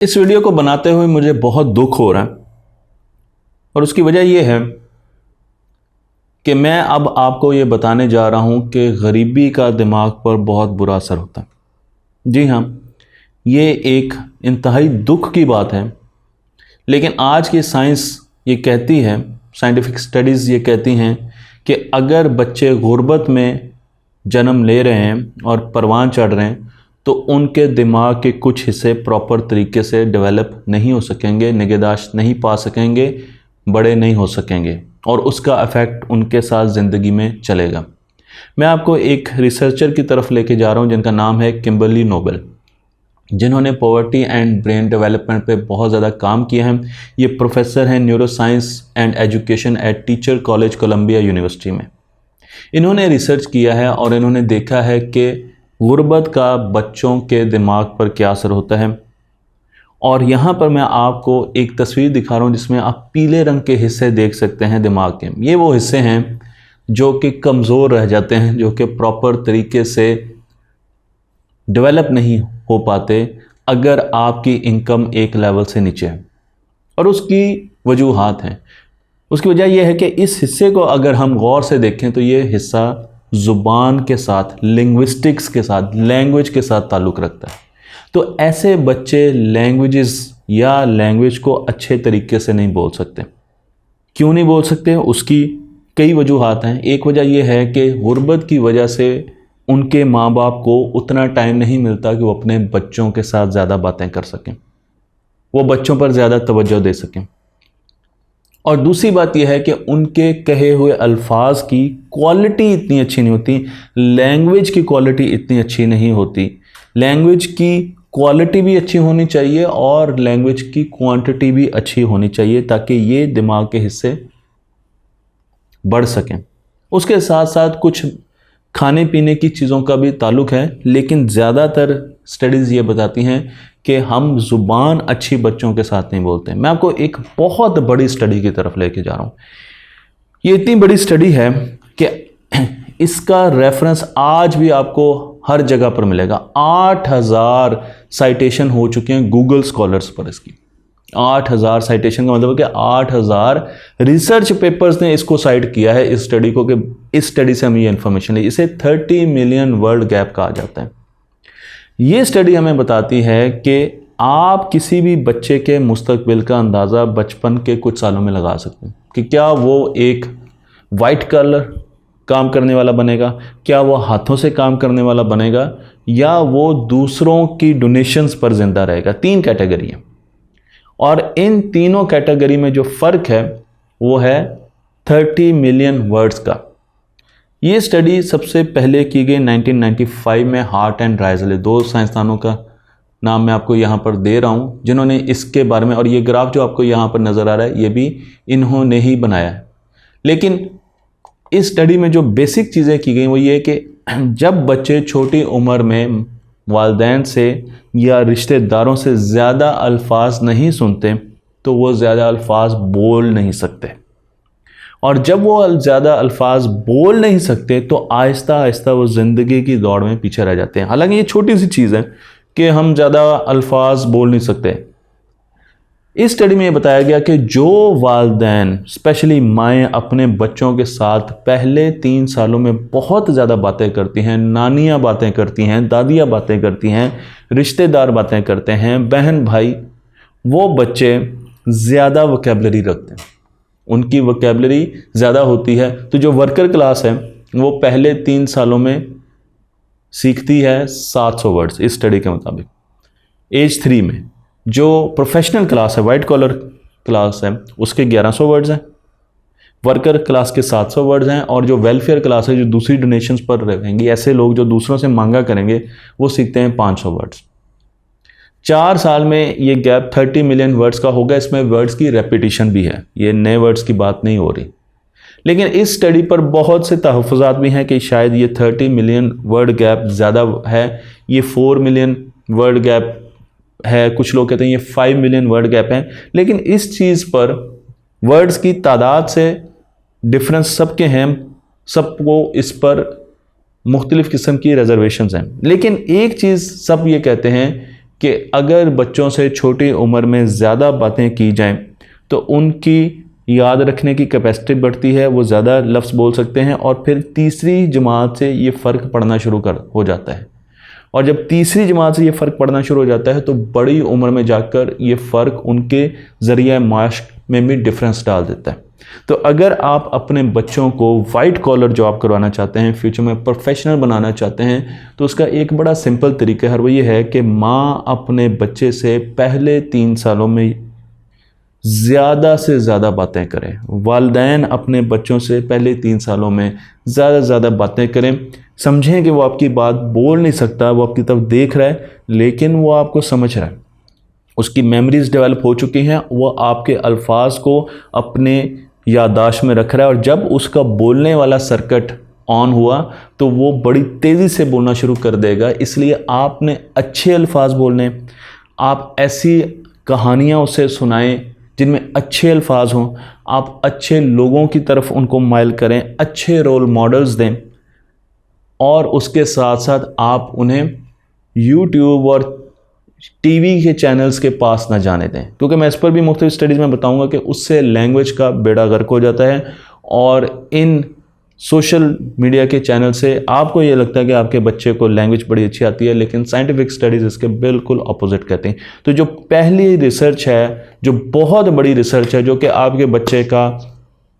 इस वीडियो को बनाते हुए मुझे बहुत दुख हो रहा है और उसकी वजह यह है कि मैं अब आपको ये बताने जा रहा हूँ कि गरीबी का दिमाग पर बहुत बुरा असर होता है। जी हाँ, ये एक इंतहाई दुख की बात है, लेकिन आज की साइंस ये कहती है, साइंटिफिक स्टडीज़ ये कहती हैं कि अगर बच्चे गुर्बत में जन्म ले रहे हैं और परवान चढ़ रहे हैं तो उनके दिमाग के कुछ हिस्से प्रॉपर तरीके से डेवलप नहीं हो सकेंगे, निगहदाश्त नहीं पा सकेंगे, बड़े नहीं हो सकेंगे और उसका इफ़ेक्ट उनके साथ ज़िंदगी में चलेगा। मैं आपको एक रिसर्चर की तरफ लेके जा रहा हूँ जिनका नाम है किम्बरली नोबल, जिन्होंने पॉवर्टी एंड ब्रेन डेवलपमेंट पे बहुत ज़्यादा काम किया है। ये प्रोफेसर हैं neuroscience and education at teacher college Columbia University में। इन्होंने रिसर्च किया है और इन्होंने देखा है कि गुर्बत का बच्चों के दिमाग पर क्या असर होता है। और यहाँ पर मैं आपको एक तस्वीर दिखा रहा हूँ जिसमें आप पीले रंग के हिस्से देख सकते हैं दिमाग के। ये वो हिस्से हैं जो कि कमज़ोर रह जाते हैं, जो कि प्रॉपर तरीके से डेवलप नहीं हो पाते अगर आपकी इनकम एक लेवल से नीचे है। और उसकी वजूहात हैं। उसकी वजह यह है कि इस हिस्से को अगर हम गौर से देखें तो ये हिस्सा ज़ुबान के साथ, लिंग्विस्टिक्स के साथ, लैंग्वेज के साथ ताल्लुक़ रखता है। तो ऐसे बच्चे लैंग्वेजेस या लैंग्वेज को अच्छे तरीके से नहीं बोल सकते। क्यों नहीं बोल सकते? उसकी कई वजूहात हैं। एक वजह यह है कि गुर्बत की वजह से उनके माँ बाप को उतना टाइम नहीं मिलता कि वो अपने बच्चों के साथ ज़्यादा बातें कर सकें, वो बच्चों पर ज़्यादा तवज्जो दे सकें। और दूसरी बात यह है कि उनके कहे हुए अल्फाज की क्वालिटी इतनी अच्छी नहीं होती, लैंग्वेज की क्वालिटी इतनी अच्छी नहीं होती। लैंग्वेज की क्वालिटी भी अच्छी होनी चाहिए और लैंग्वेज की क्वांटिटी भी अच्छी होनी चाहिए ताकि ये दिमाग के हिस्से बढ़ सकें। उसके साथ साथ कुछ खाने पीने की चीज़ों का भी ताल्लुक़ है, लेकिन ज़्यादातर स्टडीज़ ये बताती हैं कि हम ज़ुबान अच्छी बच्चों के साथ नहीं बोलते। मैं आपको एक बहुत बड़ी स्टडी की तरफ लेके जा रहा हूँ। ये इतनी बड़ी स्टडी है कि इसका रेफरेंस आज भी आपको हर जगह पर मिलेगा। 8000 साइटेशन हो चुके हैं गूगल स्कॉलर्स पर इसकी। 8000 साइटेशन का मतलब है कि 8000 रिसर्च पेपर्स ने इसको साइट किया है, इस स्टडी को, कि इस स्टडी से हमें ये इन्फॉर्मेशन है। इसे 30 मिलियन वर्ड गैप कहा जाता है। ये स्टडी हमें बताती है कि आप किसी भी बच्चे के मुस्तकबिल का अंदाज़ा बचपन के कुछ सालों में लगा सकते हैं कि क्या वो एक वाइट कलर काम करने वाला बनेगा, क्या वो हाथों से काम करने वाला बनेगा, या वो दूसरों की डोनेशंस पर ज़िंदा रहेगा। 3 कैटेगरी है और इन तीनों कैटेगरी में जो फ़र्क है वो है 30 मिलियन वर्ड्स का। ये स्टडी सबसे पहले की गई 1995 में। हार्ट एंड राइजले, 2 साइंसदानों का नाम मैं आपको यहाँ पर दे रहा हूँ जिन्होंने इसके बारे में, और ये ग्राफ जो आपको यहाँ पर नज़र आ रहा है ये भी इन्होंने ही बनाया है। लेकिन इस स्टडी में जो बेसिक चीज़ें की गई वो ये कि जब बच्चे छोटी उम्र में वालिदैन से या रिश्तेदारों से ज़्यादा अल्फाज नहीं सुनते तो वो ज़्यादा अल्फाज बोल नहीं सकते, और जब वो ज़्यादा अल्फाज बोल नहीं सकते तो आहिस्ता आहिस्ता वो ज़िंदगी की दौड़ में पीछे रह जाते हैं। हालांकि ये छोटी सी चीज़ है कि हम ज़्यादा अल्फाज बोल नहीं सकते। इस स्टडी में ये बताया गया कि जो वालिदैन, स्पेशली माएँ, अपने बच्चों के साथ पहले 3 सालों में बहुत ज़्यादा बातें करती हैं, नानियाँ बातें करती हैं, दादियाँ बातें करती हैं, रिश्तेदार बातें करते हैं, बहन भाई, वो बच्चे ज़्यादा वोकैबुलरी रखते हैं, उनकी वोकैबुलरी ज़्यादा होती है। तो जो वर्कर क्लास है वो पहले 3 सालों में सीखती है 700 वर्ड्स इस स्टडी के मुताबिक। एज 3 में जो प्रोफेशनल क्लास है, वाइट कॉलर क्लास है, उसके 1100 वर्ड्स हैं, वर्कर क्लास के 700 वर्ड्स हैं, और जो वेलफेयर क्लास है, जो दूसरी डोनेशंस पर रहेंगी, ऐसे लोग जो दूसरों से मांगा करेंगे, वो सीखते हैं 500 वर्ड्स। 4 साल में ये गैप 30 मिलियन वर्ड्स का होगा। इसमें वर्ड्स की रेपिटेशन भी है, ये नए वर्ड्स की बात नहीं हो रही। लेकिन इस स्टडी पर बहुत से तहफ़्फ़ुज़ात भी हैं कि शायद ये 30 मिलियन वर्ड गैप ज़्यादा है, ये 4 मिलियन वर्ड गैप है, कुछ लोग कहते हैं ये 5 मिलियन वर्ड गैप है। लेकिन इस चीज़ पर, वर्ड्स की तादाद से डिफरेंस सबके हैं, सबको इस पर मुख्तलिफ़ किस्म की रिजर्वेशंस हैं। लेकिन एक चीज़ सब ये कहते हैं कि अगर बच्चों से छोटी उम्र में ज़्यादा बातें की जाएं तो उनकी याद रखने की कैपेसिटी बढ़ती है, वो ज़्यादा लफ्ज़ बोल सकते हैं और फिर तीसरी जमात से ये फ़र्क पड़ना शुरू हो जाता है। और जब तीसरी जमात से ये फ़र्क पड़ना शुरू हो जाता है तो बड़ी उम्र में जाकर ये फ़र्क उनके ज़रिए माश में भी डिफरेंस डाल देता है। तो अगर आप अपने बच्चों को वाइट कॉलर जॉब करवाना चाहते हैं, फ्यूचर में प्रोफेशनल बनाना चाहते हैं, तो उसका एक बड़ा सिंपल तरीका है, वो ये है कि माँ अपने बच्चे से पहले 3 सालों में ज़्यादा से ज़्यादा बातें करें। वालिदैन अपने बच्चों से पहले 3 सालों में ज़्यादा से ज़्यादा बातें करें। समझें कि वो आपकी बात बोल नहीं सकता, वो आपकी तरफ देख रहा है लेकिन वो आपको समझ रहा है, उसकी मेमोरीज डेवलप हो चुकी हैं, वो आपके अल्फाज को अपने याददाश्त में रख रहा है और जब उसका बोलने वाला सर्किट ऑन हुआ तो वो बड़ी तेज़ी से बोलना शुरू कर देगा। इसलिए आपने अच्छे अल्फाज बोलने, आप ऐसी कहानियाँ उसे सुनाएं जिनमें अच्छे अल्फाज हों, आप अच्छे लोगों की तरफ उनको माइल करें, अच्छे रोल मॉडल्स दें और उसके साथ साथ आप उन्हें यूट्यूब और टीवी के चैनल्स के पास ना जाने दें, क्योंकि मैं इस पर भी मुख्तलिफ स्टडीज़ में बताऊंगा कि उससे लैंग्वेज का बेड़ा गर्क हो जाता है और इन सोशल मीडिया के चैनल से आपको ये लगता है कि आपके बच्चे को लैंग्वेज बड़ी अच्छी आती है, लेकिन साइंटिफिक स्टडीज़ इसके बिल्कुल अपोजिट कहते हैं। तो जो पहली रिसर्च है, जो बहुत बड़ी रिसर्च है, जो कि आपके बच्चे का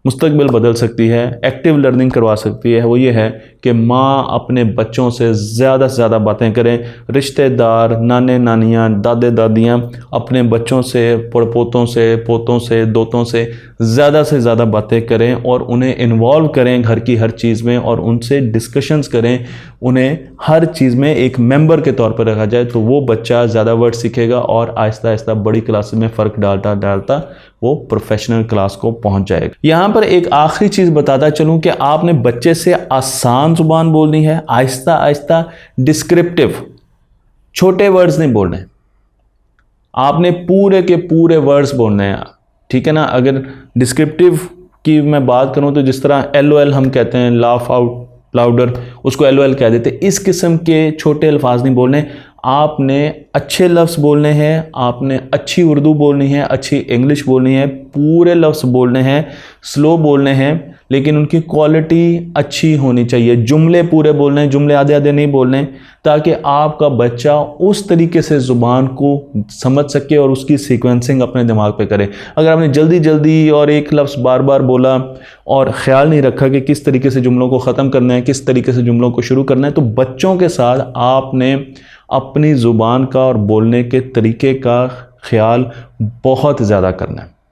मुस्तकबिल बदल सकती है, एक्टिव लर्निंग करवा सकती है, वो ये है कि माँ अपने बच्चों से ज़्यादा बातें करें। रिश्तेदार, नाने नानियाँ, दादे दादियाँ अपने बच्चों से, पड़पोतों से, पोतों से, दोतों से ज़्यादा बातें करें और उन्हें इन्वॉल्व करें घर की हर चीज़ में और उनसे डिस्कशंस करें। उन्हें हर चीज़ में एक मेंबर के तौर पर रखा जाए तो वो बच्चा ज़्यादा वर्ड सीखेगा और आहिस्ता आहिस्ता बड़ी क्लास में फ़र्क डालता वो प्रोफेशनल क्लास को पहुंच जाएगा। यहाँ पर एक आखिरी चीज़ बताता चलूँ कि आपने बच्चे से आसान ज़ुबान बोलनी है, आहिस्ता आहिस्ता डिस्क्रिप्टिव, छोटे वर्ड्स नहीं बोलने, आपने पूरे के पूरे वर्ड्स बोलने हैं, ठीक है ना। अगर डिस्क्रिप्टिव की मैं बात करूँ तो जिस तरह LOL हम कहते हैं, लाफ आउट लाउडर, उसको LOL कह देते, इस किस्म के छोटे अल्फाज नहीं बोलने। आपने अच्छे लफ्ज़ बोलने हैं, आपने अच्छी उर्दू बोलनी है, अच्छी इंग्लिश बोलनी है, पूरे लफ्ज़ बोलने हैं, स्लो बोलने हैं, लेकिन उनकी क्वालिटी अच्छी होनी चाहिए। जुमले पूरे बोलने हैं, जुमले आधे आधे नहीं बोलने, ताकि आपका बच्चा उस तरीके से ज़ुबान को समझ सके और उसकी सीक्वेंसिंग अपने दिमाग पे करे। अगर आपने जल्दी और एक लफ्ज़ बार बार बोला और ख्याल नहीं रखा कि किस तरीके से जुमलों को ख़त्म करना है, किस तरीके से जुमलों को शुरू करना है, तो बच्चों के साथ आपने अपनी ज़ुबान का और बोलने के तरीके का ख्याल बहुत ज़्यादा करना है।